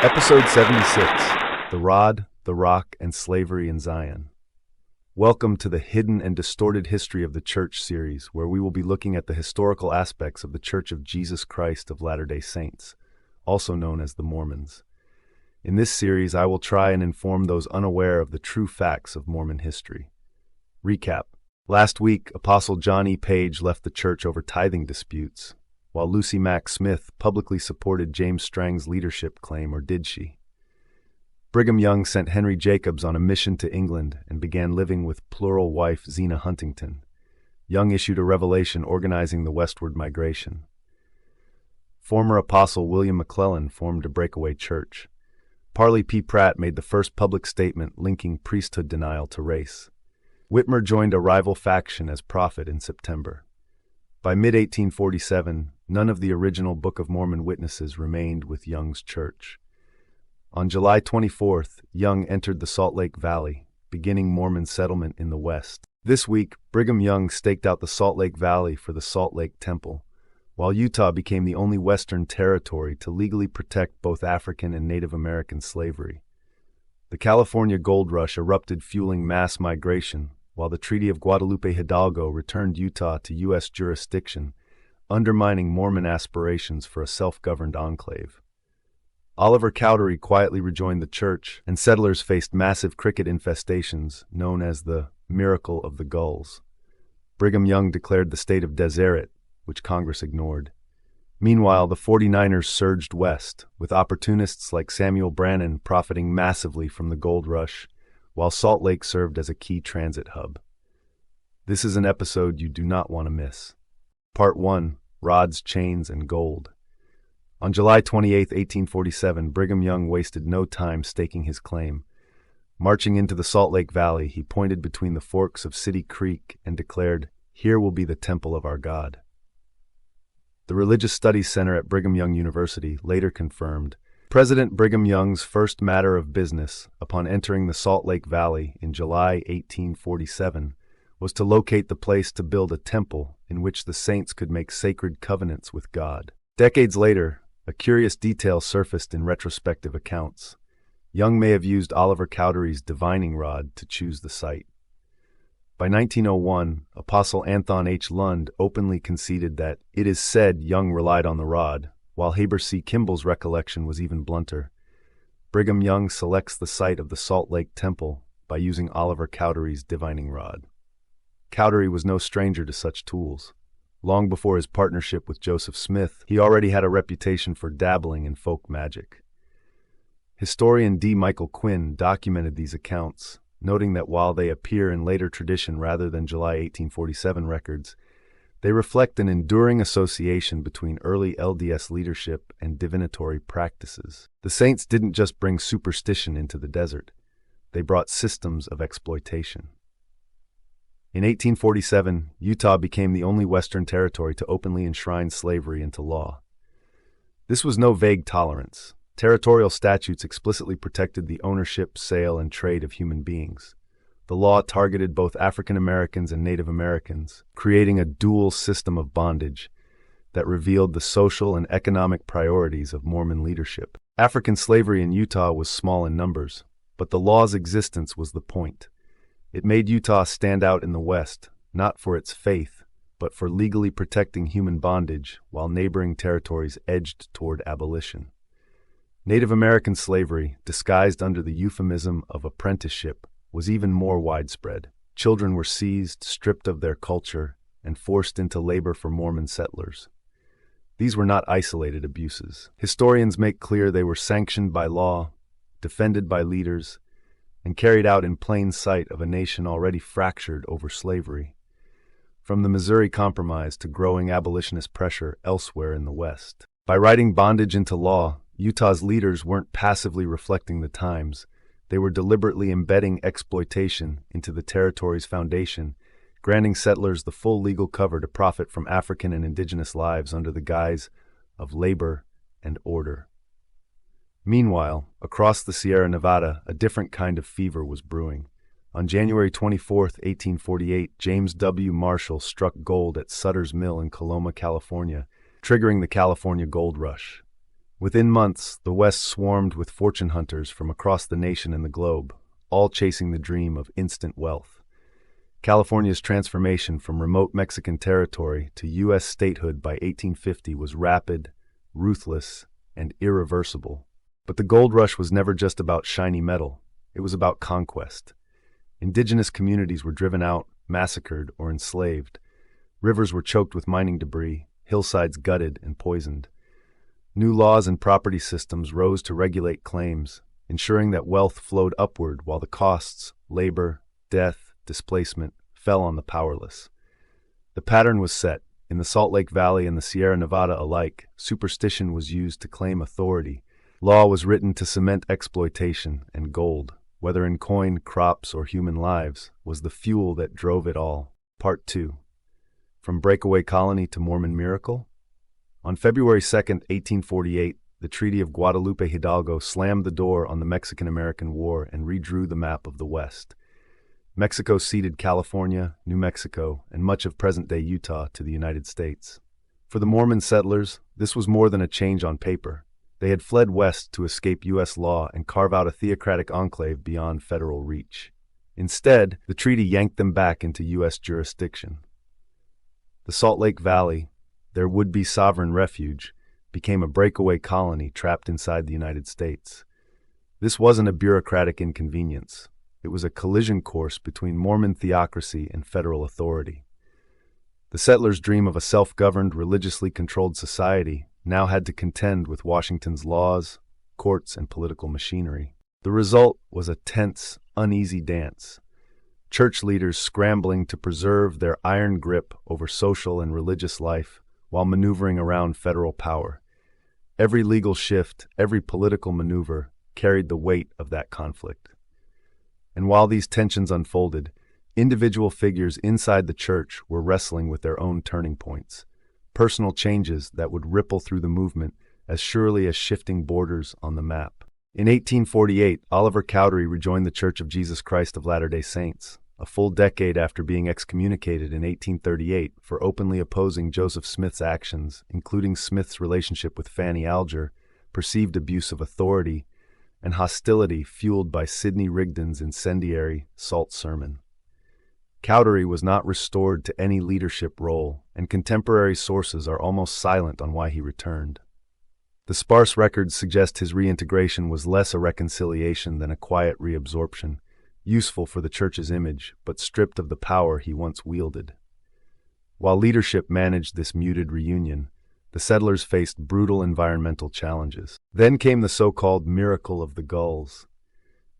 Episode 76, The Rod, the Rock, and Slavery in Zion. Welcome to the Hidden and Distorted History of the Church series, where we will be looking at the historical aspects of the Church of Jesus Christ of Latter-day Saints, also known as the Mormons. In this series, I will try and inform those unaware of the true facts of Mormon history. Recap. Last week, Apostle John E. Page left the church over tithing disputes, while Lucy Mack Smith publicly supported James Strang's leadership claim, or did she? Brigham Young sent Henry Jacobs on a mission to England and began living with plural wife Zena Huntington. Young issued a revelation organizing the westward migration. Former apostle William McClellan formed a breakaway church. Parley P. Pratt made the first public statement linking priesthood denial to race. Whitmer joined a rival faction as prophet in September. By mid-1847, none of the original Book of Mormon witnesses remained with Young's church. On July 24th, Young entered the Salt Lake Valley, beginning Mormon settlement in the west. This week, Brigham Young staked out the Salt Lake Valley for the Salt Lake Temple, while Utah became the only Western territory to legally protect both African and Native American slavery. The California gold rush erupted, fueling mass migration, while the Treaty of Guadalupe Hidalgo returned Utah to U.S. jurisdiction, undermining Mormon aspirations for a self-governed enclave. Oliver Cowdery quietly rejoined the church, and settlers faced massive cricket infestations known as the Miracle of the Gulls. Brigham Young declared the State of Deseret, which Congress ignored. Meanwhile, the 49ers surged west, with opportunists like Samuel Brannan profiting massively from the gold rush, while Salt Lake served as a key transit hub. This is an episode you do not want to miss. Part 1, Rods, Chains, and Gold. On July 28, 1847, Brigham Young wasted no time staking his claim. Marching into the Salt Lake Valley, he pointed between the forks of City Creek and declared, "Here will be the temple of our God." The Religious Studies Center at Brigham Young University later confirmed, President Brigham Young's first matter of business upon entering the Salt Lake Valley in July 1847 was to locate the place to build a temple in which the saints could make sacred covenants with God. Decades later, a curious detail surfaced in retrospective accounts. Young may have used Oliver Cowdery's divining rod to choose the site. By 1901, Apostle Anthon H. Lund openly conceded that it is said Young relied on the rod, while Heber C. Kimball's recollection was even blunter. Brigham Young selects the site of the Salt Lake Temple by using Oliver Cowdery's divining rod. Cowdery was no stranger to such tools. Long before his partnership with Joseph Smith, he already had a reputation for dabbling in folk magic. Historian D. Michael Quinn documented these accounts, noting that while they appear in later tradition rather than July 1847 records, they reflect an enduring association between early LDS leadership and divinatory practices. The saints didn't just bring superstition into the desert, they brought systems of exploitation. In 1847, Utah became the only Western territory to openly enshrine slavery into law. This was no vague tolerance. Territorial statutes explicitly protected the ownership, sale, and trade of human beings. The law targeted both African Americans and Native Americans, creating a dual system of bondage that revealed the social and economic priorities of Mormon leadership. African slavery in Utah was small in numbers, but the law's existence was the point. It made Utah stand out in the West, not for its faith, but for legally protecting human bondage, while neighboring territories edged toward abolition. Native American slavery, disguised under the euphemism of apprenticeship, was even more widespread. Children were seized, stripped of their culture, and forced into labor for Mormon settlers. These were not isolated abuses. Historians make clear they were sanctioned by law, defended by leaders, and carried out in plain sight of a nation already fractured over slavery. From the Missouri Compromise to growing abolitionist pressure elsewhere in the West. By writing bondage into law, Utah's leaders weren't passively reflecting the times. They were deliberately embedding exploitation into the territory's foundation, granting settlers the full legal cover to profit from African and indigenous lives under the guise of labor and order. Meanwhile, across the Sierra Nevada, a different kind of fever was brewing. On January 24, 1848, James W. Marshall struck gold at Sutter's Mill in Coloma, California, triggering the California Gold Rush. Within months, the West swarmed with fortune hunters from across the nation and the globe, all chasing the dream of instant wealth. California's transformation from remote Mexican territory to U.S. statehood by 1850 was rapid, ruthless, and irreversible. But the gold rush was never just about shiny metal. It was about conquest. Indigenous communities were driven out, massacred, or enslaved. Rivers were choked with mining debris, hillsides gutted and poisoned. New laws and property systems rose to regulate claims, ensuring that wealth flowed upward while the costs, labor, death, displacement, fell on the powerless. The pattern was set. In the Salt Lake Valley and the Sierra Nevada alike, superstition was used to claim authority. Law was written to cement exploitation, and gold, whether in coin, crops, or human lives, was the fuel that drove it all. Part 2. From Breakaway Colony to Mormon Miracle? On February 2, 1848, the Treaty of Guadalupe Hidalgo slammed the door on the Mexican-American War and redrew the map of the West. Mexico ceded California, New Mexico, and much of present-day Utah to the United States. For the Mormon settlers, this was more than a change on paper. They had fled west to escape U.S. law and carve out a theocratic enclave beyond federal reach. Instead, the treaty yanked them back into U.S. jurisdiction. The Salt Lake Valley, their would-be sovereign refuge, became a breakaway colony trapped inside the United States. This wasn't a bureaucratic inconvenience. It was a collision course between Mormon theocracy and federal authority. The settlers' dream of a self-governed, religiously controlled society now had to contend with Washington's laws, courts, and political machinery. The result was a tense, uneasy dance. Church leaders scrambling to preserve their iron grip over social and religious life while maneuvering around federal power. Every legal shift, every political maneuver carried the weight of that conflict. And while these tensions unfolded, individual figures inside the church were wrestling with their own turning points, personal changes that would ripple through the movement as surely as shifting borders on the map. In 1848, Oliver Cowdery rejoined the Church of Jesus Christ of Latter-day Saints, a full decade after being excommunicated in 1838 for openly opposing Joseph Smith's actions, including Smith's relationship with Fanny Alger, perceived abuse of authority, and hostility fueled by Sidney Rigdon's incendiary Salt Sermon. Cowdery was not restored to any leadership role, and contemporary sources are almost silent on why he returned. The sparse records suggest his reintegration was less a reconciliation than a quiet reabsorption, useful for the church's image, but stripped of the power he once wielded. While leadership managed this muted reunion, the settlers faced brutal environmental challenges. Then came the so-called miracle of the Gulls.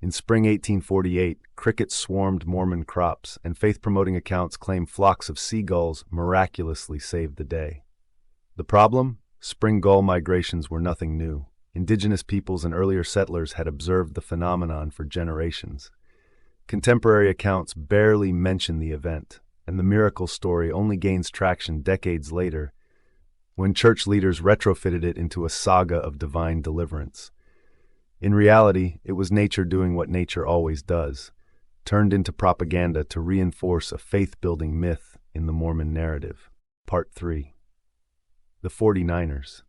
In spring 1848, crickets swarmed Mormon crops, and faith-promoting accounts claim flocks of seagulls miraculously saved the day. The problem? Spring gull migrations were nothing new. Indigenous peoples and earlier settlers had observed the phenomenon for generations. Contemporary accounts barely mention the event, and the miracle story only gains traction decades later, when church leaders retrofitted it into a saga of divine deliverance. In reality, it was nature doing what nature always does, turned into propaganda to reinforce a faith-building myth in the Mormon narrative. Part 3. The 49ers.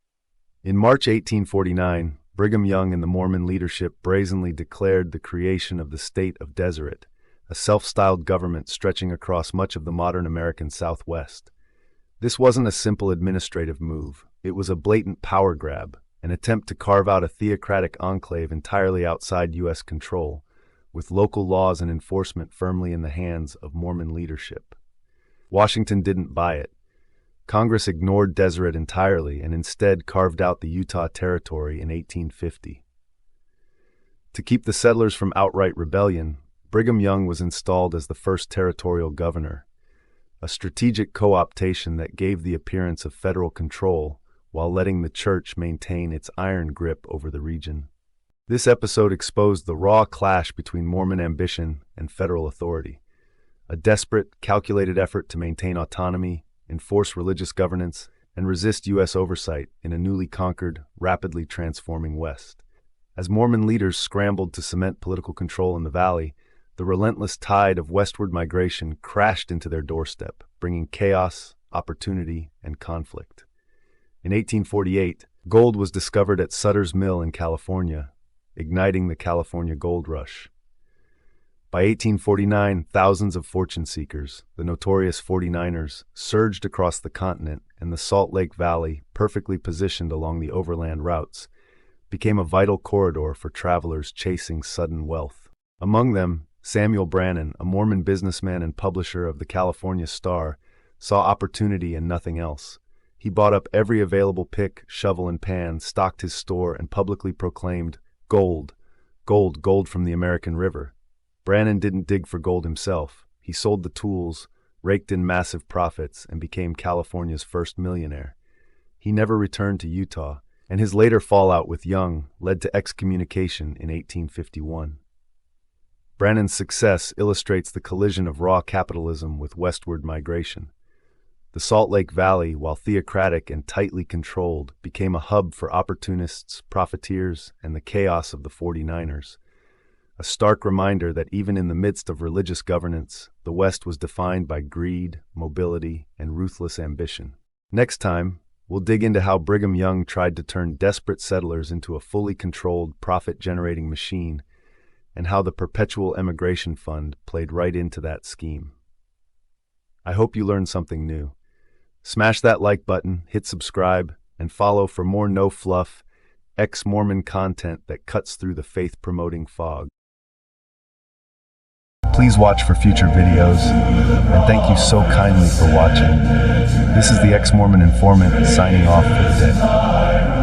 In March 1849, Brigham Young and the Mormon leadership brazenly declared the creation of the State of Deseret, a self-styled government stretching across much of the modern American Southwest. This wasn't a simple administrative move. It was a blatant power grab, an attempt to carve out a theocratic enclave entirely outside U.S. control, with local laws and enforcement firmly in the hands of Mormon leadership. Washington didn't buy it. Congress ignored Deseret entirely and instead carved out the Utah Territory in 1850. To keep the settlers from outright rebellion, Brigham Young was installed as the first territorial governor, a strategic co-optation that gave the appearance of federal control while letting the church maintain its iron grip over the region. This episode exposed the raw clash between Mormon ambition and federal authority, a desperate, calculated effort to maintain autonomy, enforce religious governance, and resist U.S. oversight in a newly conquered, rapidly transforming West. As Mormon leaders scrambled to cement political control in the valley, the relentless tide of westward migration crashed into their doorstep, bringing chaos, opportunity, and conflict. In 1848, Gold was discovered at Sutter's Mill in California, igniting the California gold rush. By 1849, thousands of fortune seekers, the notorious 49ers, surged across the continent, and the Salt Lake Valley, perfectly positioned along the overland routes, became a vital corridor for travelers chasing sudden wealth. Among them, Samuel Brannan, a Mormon businessman and publisher of the California Star, saw opportunity and nothing else. He bought up every available pick, shovel, and pan, stocked his store, and publicly proclaimed, "Gold, gold, gold from the American River." Brannan didn't dig for gold himself. He sold the tools, raked in massive profits, and became California's first millionaire. He never returned to Utah, and his later fallout with Young led to excommunication in 1851. Brannan's success illustrates the collision of raw capitalism with westward migration. The Salt Lake Valley, while theocratic and tightly controlled, became a hub for opportunists, profiteers, and the chaos of the 49ers. A stark reminder that even in the midst of religious governance, the West was defined by greed, mobility, and ruthless ambition. Next time, we'll dig into how Brigham Young tried to turn desperate settlers into a fully controlled, profit-generating machine, and how the Perpetual Emigration Fund played right into that scheme. I hope you learned something new. Smash that like button, hit subscribe, and follow for more no-fluff, ex-Mormon content that cuts through the faith-promoting fog. Please watch for future videos, and thank you so kindly for watching. This is the Ex-Mormon Informant signing off for the day.